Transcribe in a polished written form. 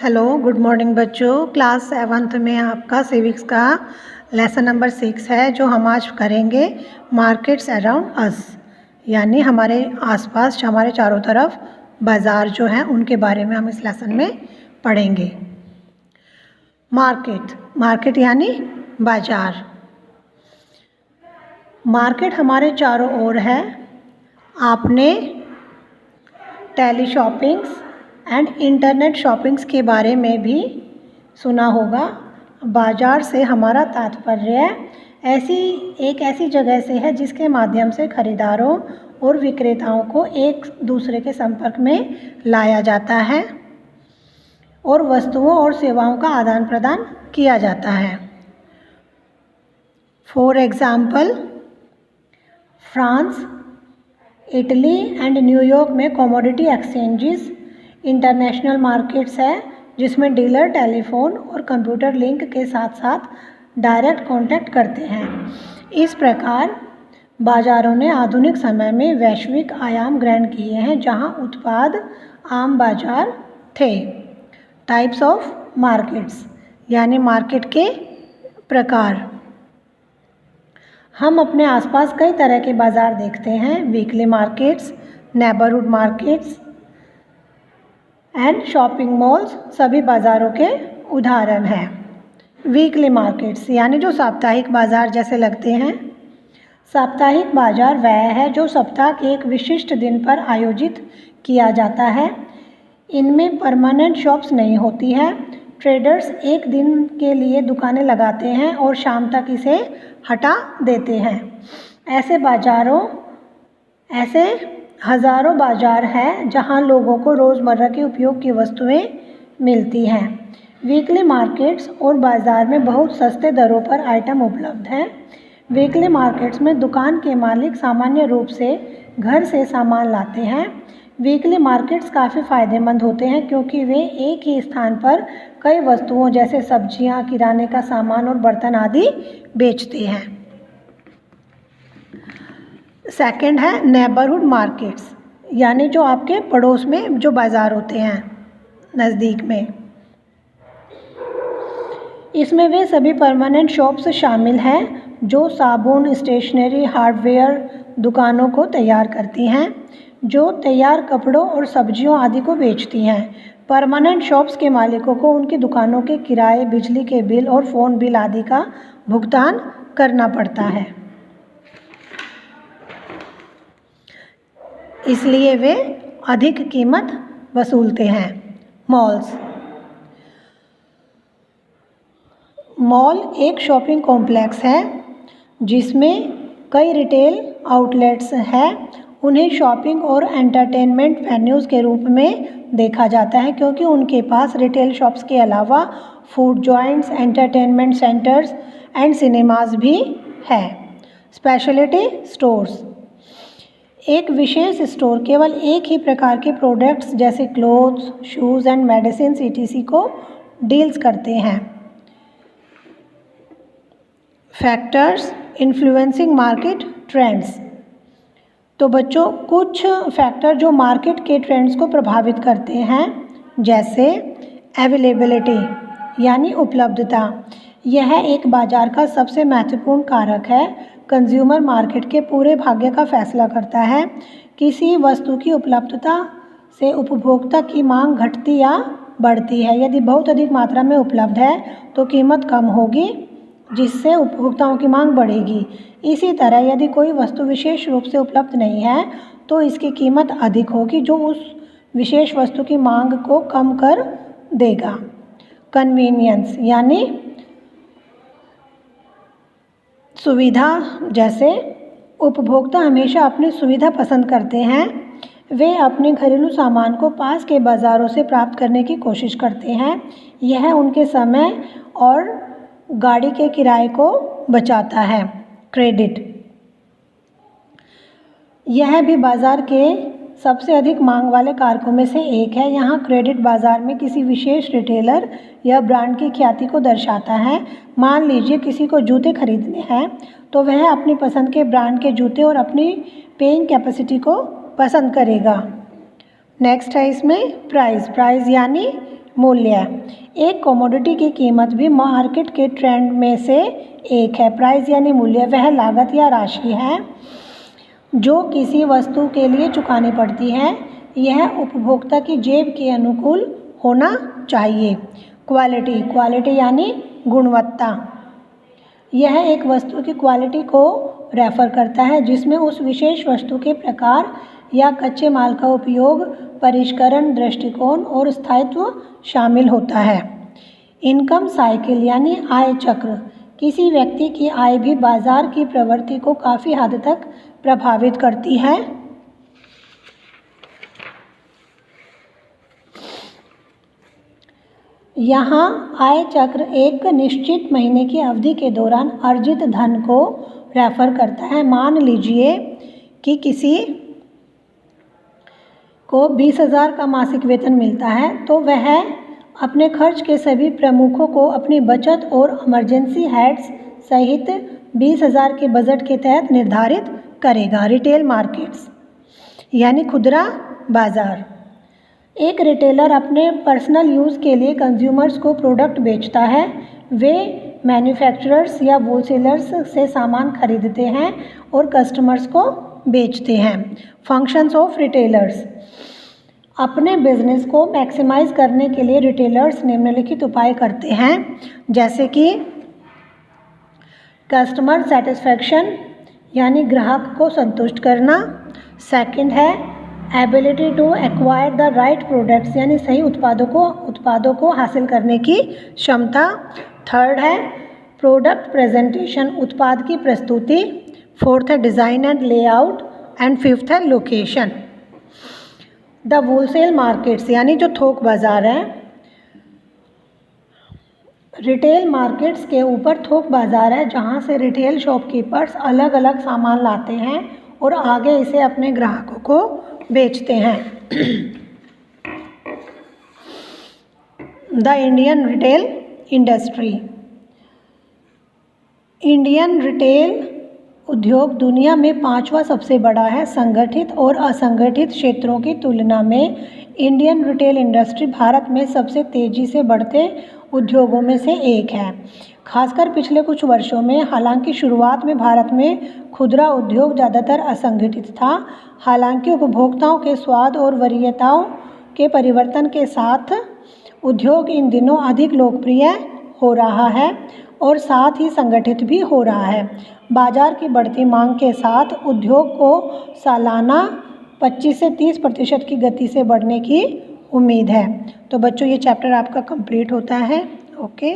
Hello good morning बच्चों। Class 7th में आपका सिविक्स का लेसन नंबर 6 है जो हम आज करेंगे मार्केट्स अराउंड अस, यानी हमारे आसपास हमारे चारों तरफ बाज़ार जो हैं उनके बारे में हम इस लेसन में पढ़ेंगे। मार्केट यानी बाज़ार। मार्केट हमारे चारों ओर है। आपने tele shoppings and internet shoppings के बारे में भी सुना होगा। बाज़ार से हमारा तात्पर्य ऐसी जगह से है जिसके माध्यम से खरीदारों और विक्रेताओं को एक दूसरे के संपर्क में लाया जाता है और वस्तुओं और सेवाओं का आदान प्रदान किया जाता है। For example, France, Italy and New York में कमोडिटी एक्सचेंजेस इंटरनेशनल मार्केट्स है जिसमें डीलर टेलीफोन और कंप्यूटर लिंक के साथ साथ डायरेक्ट कांटेक्ट करते हैं। इस प्रकार बाज़ारों ने आधुनिक समय में वैश्विक आयाम ग्रहण किए हैं जहां उत्पाद आम बाज़ार थे। टाइप्स ऑफ मार्केट्स यानी मार्केट के प्रकार। हम अपने आसपास कई तरह के बाज़ार देखते हैं। Weekly markets, neighbourhood markets and shopping malls सभी बाज़ारों के उदाहरण हैं। वीकली मार्केट्स यानी जो साप्ताहिक बाज़ार जैसे लगते हैं। साप्ताहिक बाज़ार वह है जो सप्ताह के एक विशिष्ट दिन पर आयोजित किया जाता है। इनमें परमानेंट शॉप्स नहीं होती है। ट्रेडर्स एक दिन के लिए दुकानें लगाते हैं और शाम तक इसे हटा देते हैं। ऐसे हज़ारों बाज़ार हैं जहां लोगों को रोज़मर्रा के उपयोग की वस्तुएं मिलती हैं। वीकली मार्केट्स और बाज़ार में बहुत सस्ते दरों पर आइटम उपलब्ध हैं। वीकली मार्केट्स में दुकान के मालिक सामान्य रूप से घर से सामान लाते हैं। वीकली मार्केट्स काफ़ी फ़ायदेमंद होते हैं क्योंकि वे एक ही स्थान पर कई वस्तुओं जैसे सब्जियां, किराने का सामान और बर्तन आदि बेचते हैं। सेकंड है नेबरहुड मार्केट्स, यानी जो आपके पड़ोस में जो बाज़ार होते हैं नज़दीक में। इसमें वे सभी परमानेंट शॉप्स शामिल हैं जो साबुन, स्टेशनरी, हार्डवेयर दुकानों को तैयार करती हैं, जो तैयार कपड़ों और सब्जियों आदि को बेचती हैं। परमानेंट शॉप्स के मालिकों को उनकी दुकानों के किराए, बिजली के बिल और फ़ोन बिल आदि का भुगतान करना पड़ता है, इसलिए वे अधिक कीमत वसूलते हैं। मॉल एक शॉपिंग कॉम्प्लेक्स है जिसमें कई रिटेल आउटलेट्स हैं। उन्हें शॉपिंग और एंटरटेनमेंट वेन्यूज़ के रूप में देखा जाता है क्योंकि उनके पास रिटेल शॉप्स के अलावा food joints, entertainment centres and cinemas भी है। स्पेशलिटी स्टोर्स एक विशेष स्टोर केवल एक ही प्रकार के प्रोडक्ट्स जैसे clothes, shoes and medicine etc. को डील्स करते हैं। Factors influencing market trends. तो बच्चों, कुछ फैक्टर जो मार्केट के ट्रेंड्स को प्रभावित करते हैं जैसे अवेलेबिलिटी यानी उपलब्धता। यह एक बाज़ार का सबसे महत्वपूर्ण कारक है। कंज्यूमर मार्केट के पूरे भाग्य का फैसला करता है। किसी वस्तु की उपलब्धता से उपभोक्ता की मांग घटती या बढ़ती है। यदि बहुत अधिक मात्रा में उपलब्ध है तो कीमत कम होगी जिससे उपभोक्ताओं की मांग बढ़ेगी। इसी तरह यदि कोई वस्तु विशेष रूप से उपलब्ध नहीं है तो इसकी कीमत अधिक होगी जो उस विशेष वस्तु की मांग को कम कर देगा। कन्वीनियंस यानी सुविधा। जैसे उपभोक्ता हमेशा अपनी सुविधा पसंद करते हैं। वे अपने घरेलू सामान को पास के बाज़ारों से प्राप्त करने की कोशिश करते हैं। यह उनके समय और गाड़ी के किराए को बचाता है। क्रेडिट यह भी बाज़ार के सबसे अधिक मांग वाले कारकों में से एक है। यहाँ क्रेडिट बाज़ार में किसी विशेष रिटेलर या ब्रांड की ख्याति को दर्शाता है। मान लीजिए किसी को जूते खरीदने हैं तो वह अपनी पसंद के ब्रांड के जूते और अपनी पेइंग कैपेसिटी को पसंद करेगा। नेक्स्ट है इसमें प्राइस यानी मूल्य। एक कमोडिटी की कीमत भी मार्केट के ट्रेंड में से एक है। प्राइस यानी मूल्य वह लागत या राशि है जो किसी वस्तु के लिए चुकानी पड़ती है। यह उपभोक्ता की जेब के अनुकूल होना चाहिए। क्वालिटी यानी गुणवत्ता। यह एक वस्तु की क्वालिटी को रेफर करता है जिसमें उस विशेष वस्तु के प्रकार या कच्चे माल का उपयोग, परिष्करण, दृष्टिकोण और स्थायित्व शामिल होता है। इनकम साइकिल यानी आय चक्र। किसी व्यक्ति की आय भी बाजार की प्रवृत्ति को काफ़ी हद तक प्रभावित करती है। यहाँ आय चक्र एक निश्चित महीने की अवधि के दौरान अर्जित धन को रेफर करता है। मान लीजिए कि किसी को 20,000 का मासिक वेतन मिलता है तो वह अपने खर्च के सभी प्रमुखों को अपनी बचत और इमरजेंसी हेड्स सहित 20,000 के बजट के तहत निर्धारित करेगा। रिटेल मार्केट्स यानी खुदरा बाजार। एक रिटेलर अपने पर्सनल यूज़ के लिए कंज्यूमर्स को प्रोडक्ट बेचता है। वे मैन्युफैक्चरर्स या होलसेलर्स से सामान खरीदते हैं और कस्टमर्स को बेचते हैं। Functions of retailers. अपने बिजनेस को मैक्सिमाइज करने के लिए रिटेलर्स निम्नलिखित उपाय करते हैं, जैसे कि कस्टमर सेटिस्फैक्शन यानी ग्राहक को संतुष्ट करना। सेकंड है ability to acquire the right products यानी सही उत्पादों को हासिल करने की क्षमता। थर्ड है प्रोडक्ट प्रेजेंटेशन उत्पाद की प्रस्तुति। फोर्थ है design and layout and fifth है लोकेशन। द होलसेल मार्केट्स यानी जो थोक बाज़ार है। रिटेल मार्केट्स के ऊपर थोक बाज़ार है जहाँ से रिटेल शॉपकीपर्स अलग अलग सामान लाते हैं और आगे इसे अपने ग्राहकों को बेचते हैं। The Indian retail industry. Indian retail उद्योग दुनिया में 5वां सबसे बड़ा है। संगठित और असंगठित क्षेत्रों की तुलना में इंडियन रिटेल इंडस्ट्री भारत में सबसे तेज़ी से बढ़ते उद्योगों में से एक है, खासकर पिछले कुछ वर्षों में। हालांकि शुरुआत में भारत में खुदरा उद्योग ज़्यादातर असंगठित था। हालांकि उपभोक्ताओं के स्वाद और वरीयताओं के परिवर्तन के साथ उद्योग इन दिनों अधिक लोकप्रिय हो रहा है और साथ ही संगठित भी हो रहा है। बाजार की बढ़ती मांग के साथ उद्योग को सालाना 25 से 30% की गति से बढ़ने की उम्मीद है। तो बच्चों ये चैप्टर आपका कंप्लीट होता है। ओके।